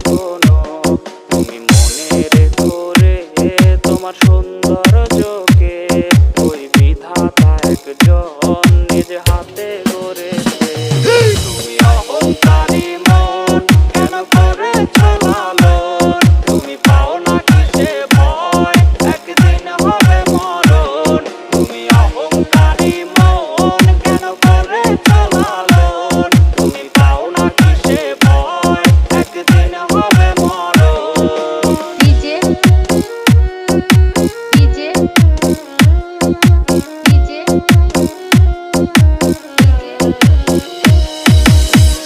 কখনো। তুমি মনে রেখো রে তোমার সৌন্দর্যকে, ওই বিধাতা একজন নিজ হাতে গড়েছে। তুমি অহংকারী মন কেন করেছো লালন, তুমি পাও না কিসে ভয় একদিন হবে মরণ। তুমি অহংকারী মন কেন করেছো লালন, তুমি পাও না কিসে ভয় একদিন হবে মরণ। DJ DJ DJ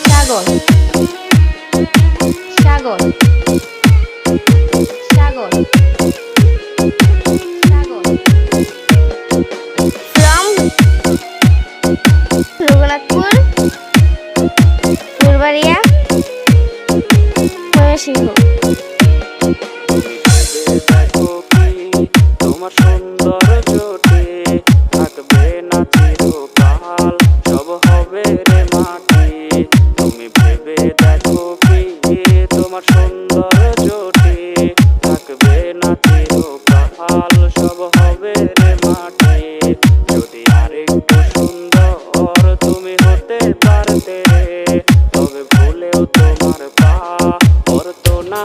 Sagar Sagar Sagar Sagar from Raghunathpur Phulbaria Mymensingh. দেখো কি তোমার সৌন্দর্যতে থাকবে না চিরকাল, সব হবে রে মাটি। তুমি ভেবে দেখো কি তোমার সৌন্দর্যতে থাকবে না চিরকাল, সব হবে রে মাটি। যদি আরেকটু সুন্দর তুমি হতে পারতে, তবে ভুলেও তোমার পা পড়তো না